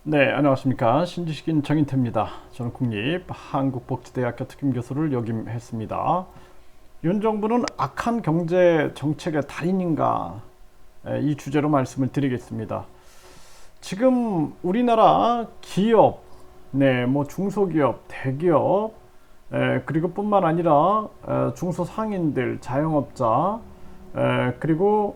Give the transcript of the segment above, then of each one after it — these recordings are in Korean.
네, 안녕하십니까. 신지식인 정인태입니다. 저는 국립한국복지대학교 특임교수를 역임했습니다. 윤 정부는 악한 경제 정책의 달인인가? 이 주제로 말씀을 드리겠습니다. 지금 우리나라 기업, 뭐 중소기업, 대기업, 그리고 뿐만 아니라 중소상인들, 자영업자, 그리고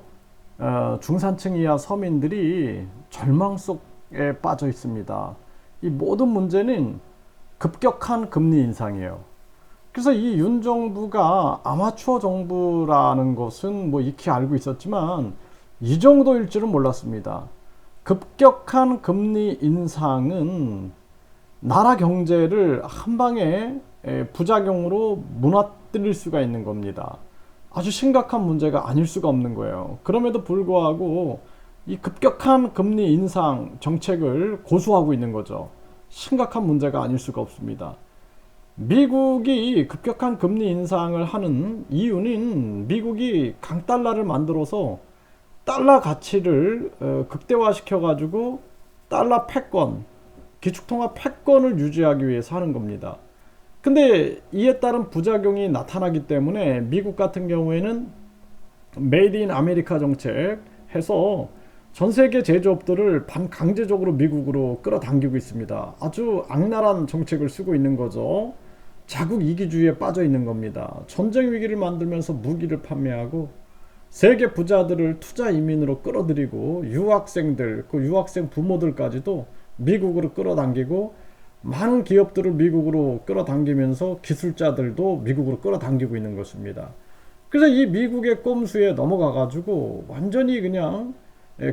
중산층 이하 서민들이 절망 속에 빠져 있습니다. 이 모든 문제는 급격한 금리 인상이에요. 그래서 이 윤 정부가 아마추어 정부라는 것은 뭐 익히 알고 있었지만 이 정도일 줄은 몰랐습니다. 급격한 금리 인상은 나라 경제를 한 방에 부작용으로 무너뜨릴 수가 있는 겁니다. 아주 심각한 문제가 아닐 수가 없는 거예요. 그럼에도 불구하고 이 급격한 금리 인상 정책을 고수하고 있는 거죠. 심각한 문제가 아닐 수가 없습니다. 미국이 급격한 금리 인상을 하는 이유는 미국이 강달러를 만들어서 달러 가치를 극대화시켜 가지고 달러 패권, 기축통화 패권을 유지하기 위해서 하는 겁니다. 근데 이에 따른 부작용이 나타나기 때문에 미국 같은 경우에는 메이드 인 아메리카 정책 해서 전 세계 제조업들을 반강제적으로 미국으로 끌어당기고 있습니다. 아주 악랄한 정책을 쓰고 있는 거죠. 자국 이기주의에 빠져 있는 겁니다. 전쟁 위기를 만들면서 무기를 판매하고 세계 부자들을 투자 이민으로 끌어들이고 유학생들, 그 유학생 부모들까지도 미국으로 끌어당기고 많은 기업들을 미국으로 끌어당기면서 기술자들도 미국으로 끌어당기고 있는 것입니다. 그래서 이 미국의 꼼수에 넘어가 가지고 완전히 그냥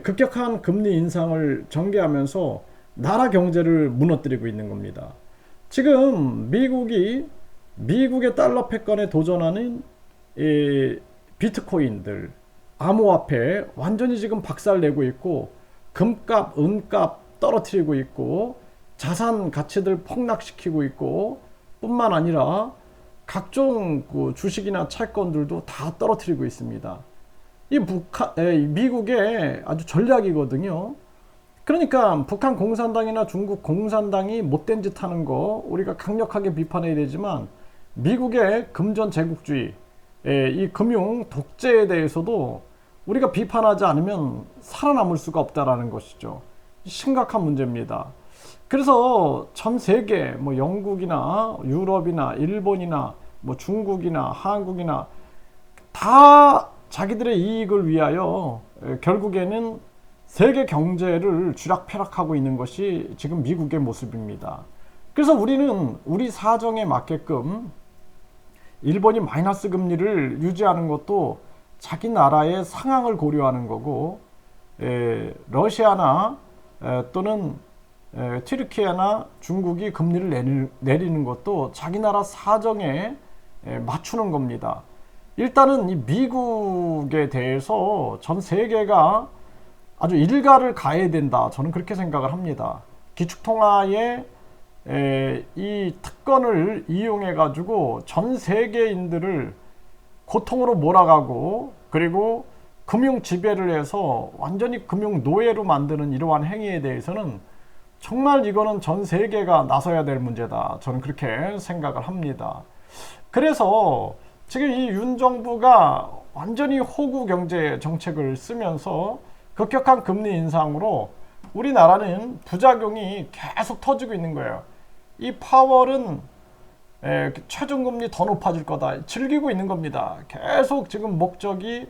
급격한 금리 인상을 전개하면서 나라 경제를 무너뜨리고 있는 겁니다. 지금 미국의 달러 패권에 도전하는 이 비트코인들, 암호화폐 완전히 지금 박살내고 있고 금값, 은값 떨어뜨리고 있고 자산 가치들 폭락시키고 있고 뿐만 아니라 각종 그 주식이나 채권들도 다 떨어뜨리고 있습니다. 미국의 아주 전략이거든요. 그러니까 북한 공산당이나 중국 공산당이 못된 짓 하는 거 우리가 강력하게 비판해야 되지만 미국의 금전 제국주의, 이 금융 독재에 대해서도 우리가 비판하지 않으면 살아남을 수가 없다라는 것이죠. 심각한 문제입니다. 그래서 전 세계 뭐 영국이나 유럽이나 일본이나 뭐 중국이나 한국이나 다 자기들의 이익을 위하여 결국에는 세계 경제를 쥐락펴락하고 있는 것이 지금 미국의 모습입니다. 그래서 우리는 우리 사정에 맞게끔 일본이 마이너스 금리를 유지하는 것도 자기 나라의 상황을 고려하는 거고, 러시아나 또는 튀르키예나 중국이 금리를 내리는 것도 자기 나라 사정에 맞추는 겁니다. 일단은 이 미국에 대해서 전 세계가 아주 일가를 가해야 된다. 저는 그렇게 생각을 합니다. 기축통화의 이 특권을 이용해 가지고 전 세계인들을 고통으로 몰아가고 그리고 금융 지배를 해서 완전히 금융 노예로 만드는 이러한 행위에 대해서는 정말 이거는 전 세계가 나서야 될 문제다. 저는 그렇게 생각을 합니다. 그래서 지금 이 윤 정부가 완전히 호구 경제 정책을 쓰면서 급격한 금리 인상으로 우리나라는 부작용이 계속 터지고 있는 거예요. 이 파월은 최종금리 더 높아질 거다. 즐기고 있는 겁니다. 계속 지금 목적이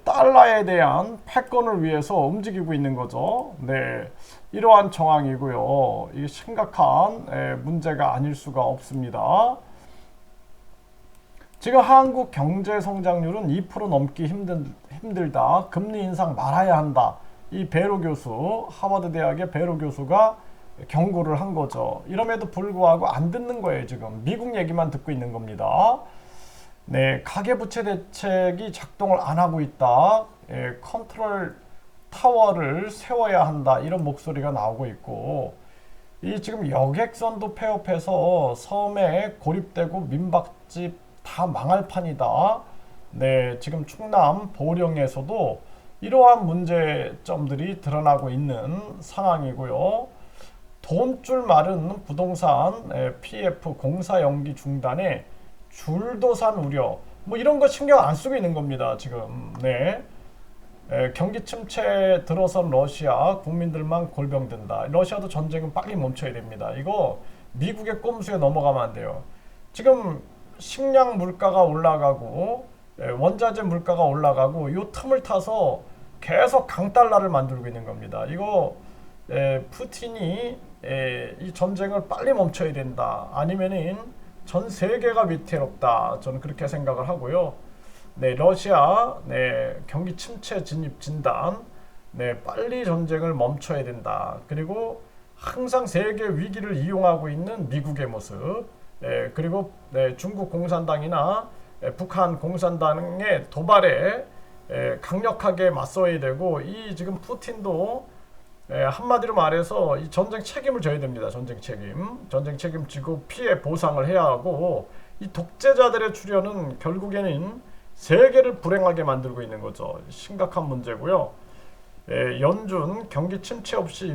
달러에 대한 패권을 위해서 움직이고 있는 거죠. 네, 이러한 정황이고요. 이게 심각한 문제가 아닐 수가 없습니다. 지금 한국 경제 성장률은 2% 넘기 힘들다. 금리 인상 말아야 한다. 이 베로 교수, 하버드 대학의 베로 교수가 경고를 한 거죠. 이럼에도 불구하고 안 듣는 거예요. 지금 미국 얘기만 듣고 있는 겁니다. 네, 가계부채 대책이 작동을 안 하고 있다. 컨트롤 타워를 세워야 한다. 이런 목소리가 나오고 있고, 이 지금 여객선도 폐업해서 섬에 고립되고 민박집 다 망할 판이다. 네, 지금 충남 보령에서도 이러한 문제점들이 드러나고 있는 상황이고요. 돈줄 마른 부동산 PF 공사 연기 중단에 줄도산 우려 뭐 이런 거 신경 안 쓰고 있는 겁니다 지금. 네. 경기 침체 들어선 러시아 국민들만 골병든다. 러시아도 전쟁은 빨리 멈춰야 됩니다. 이거 미국의 꼼수에 넘어가면 안 돼요. 지금 식량 물가가 올라가고 원자재 물가가 올라가고 이 틈을 타서 계속 강달러를 만들고 있는 겁니다. 이거 푸틴이 이 전쟁을 빨리 멈춰야 된다. 아니면은 전 세계가 위태롭다. 저는 그렇게 생각을 하고요. 네, 러시아 경기 침체 진입 진단. 네, 빨리 전쟁을 멈춰야 된다. 그리고 항상 세계 위기를 이용하고 있는 미국의 모습. 그리고 중국 공산당이나 북한 공산당의 도발에 강력하게 맞서야 되고 이 지금 푸틴도 한마디로 말해서 이 전쟁 책임을 져야 됩니다. 전쟁 책임 지고 피해 보상을 해야 하고 이 독재자들의 출현은 결국에는 세계를 불행하게 만들고 있는 거죠. 심각한 문제고요. 연준 경기 침체 없이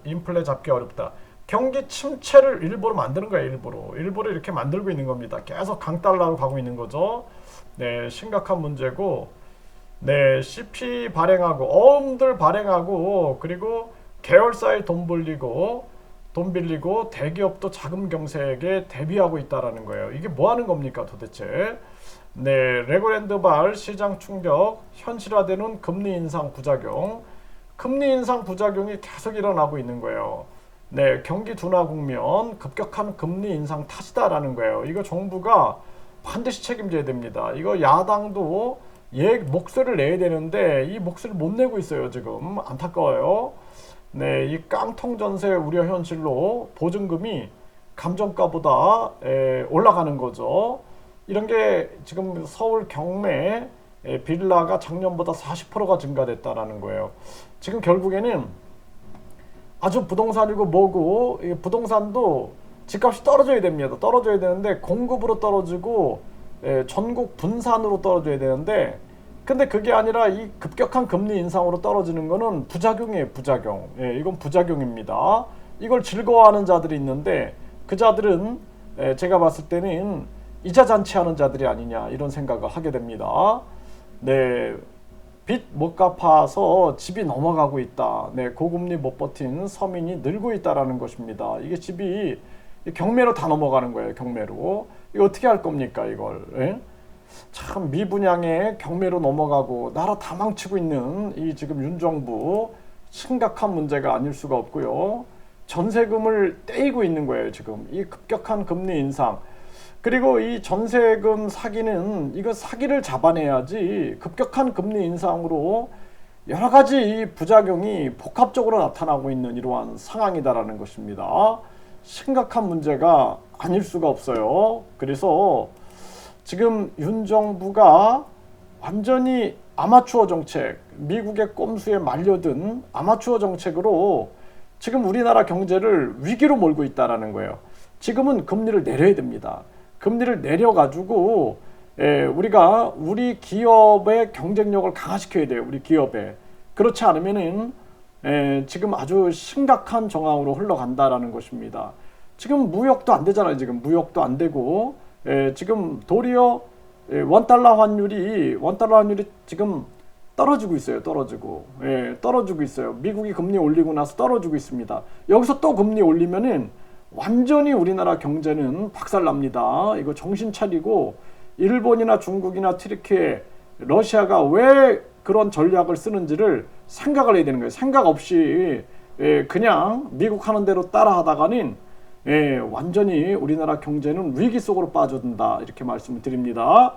인플레 잡기 어렵다. 경기 침체를 일부러 만드는 거예요. 일부러 이렇게 만들고 있는 겁니다. 계속 강달러로 가고 있는 거죠. 네, 심각한 문제고 네, CP 발행하고 어음들 발행하고 그리고 계열사에 돈 빌리고 대기업도 자금 경색에 대비하고 있다라는 거예요. 이게 뭐 하는 겁니까 도대체? 네, 레고랜드발 시장 충격, 현실화되는 금리 인상 부작용이 계속 일어나고 있는 거예요. 네, 경기 둔화 국면, 급격한 금리 인상 탓이다라는 거예요. 이거 정부가 반드시 책임져야 됩니다. 이거 야당도 목소리를 내야 되는데 이 목소리를 못 내고 있어요. 지금 안타까워요. 네, 이 깡통 전세 우려 현실로 보증금이 감정가보다 올라가는 거죠. 이런 게 지금 서울 경매 빌라가 작년보다 40%가 증가됐다라는 거예요. 지금 결국에는 아주 부동산이고 뭐고 부동산도 집값이 떨어져야 됩니다. 떨어져야 되는데 공급으로 떨어지고 전국 분산으로 떨어져야 되는데 근데 그게 아니라 이 급격한 금리 인상으로 떨어지는 거는 부작용이에요. 부작용. 이건 부작용입니다. 이걸 즐거워하는 자들이 있는데 그 자들은 제가 봤을 때는 이자 잔치하는 자들이 아니냐 이런 생각을 하게 됩니다. 네, 빚 못 갚아서 집이 넘어가고 있다. 네, 고금리 못 버틴 서민이 늘고 있다라는 것입니다. 이게 집이 경매로 다 넘어가는 거예요. 경매로. 이거 어떻게 할 겁니까 이걸? 참 미분양의 경매로 넘어가고 나라 다 망치고 있는 이 지금 윤정부 심각한 문제가 아닐 수가 없고요. 전세금을 떼이고 있는 거예요. 지금 이 급격한 금리 인상. 그리고 이 전세금 사기는 이거 사기를 잡아내야지 급격한 금리 인상으로 여러 가지 부작용이 복합적으로 나타나고 있는 이러한 상황이다라는 것입니다. 심각한 문제가 아닐 수가 없어요. 그래서 지금 윤 정부가 완전히 아마추어 정책, 미국의 꼼수에 말려든 아마추어 정책으로 지금 우리나라 경제를 위기로 몰고 있다라는 거예요. 지금은 금리를 내려야 됩니다. 금리를 내려가지고 우리가 우리 기업의 경쟁력을 강화시켜야 돼요. 우리 기업에. 그렇지 않으면은 지금 아주 심각한 정황으로 흘러간다라는 것입니다. 지금 무역도 안 되잖아요. 지금 무역도 안 되고 지금 도리어 원달러 환율이 지금 떨어지고 있어요. 떨어지고 있어요. 미국이 금리 올리고 나서 떨어지고 있습니다. 여기서 또 금리 올리면은 완전히 우리나라 경제는 박살납니다. 이거 정신 차리고 일본이나 중국이나 튀르키예, 러시아가 왜 그런 전략을 쓰는지를 생각을 해야 되는 거예요. 생각 없이 그냥 미국 하는 대로 따라하다가는 완전히 우리나라 경제는 위기 속으로 빠져든다. 이렇게 말씀을 드립니다.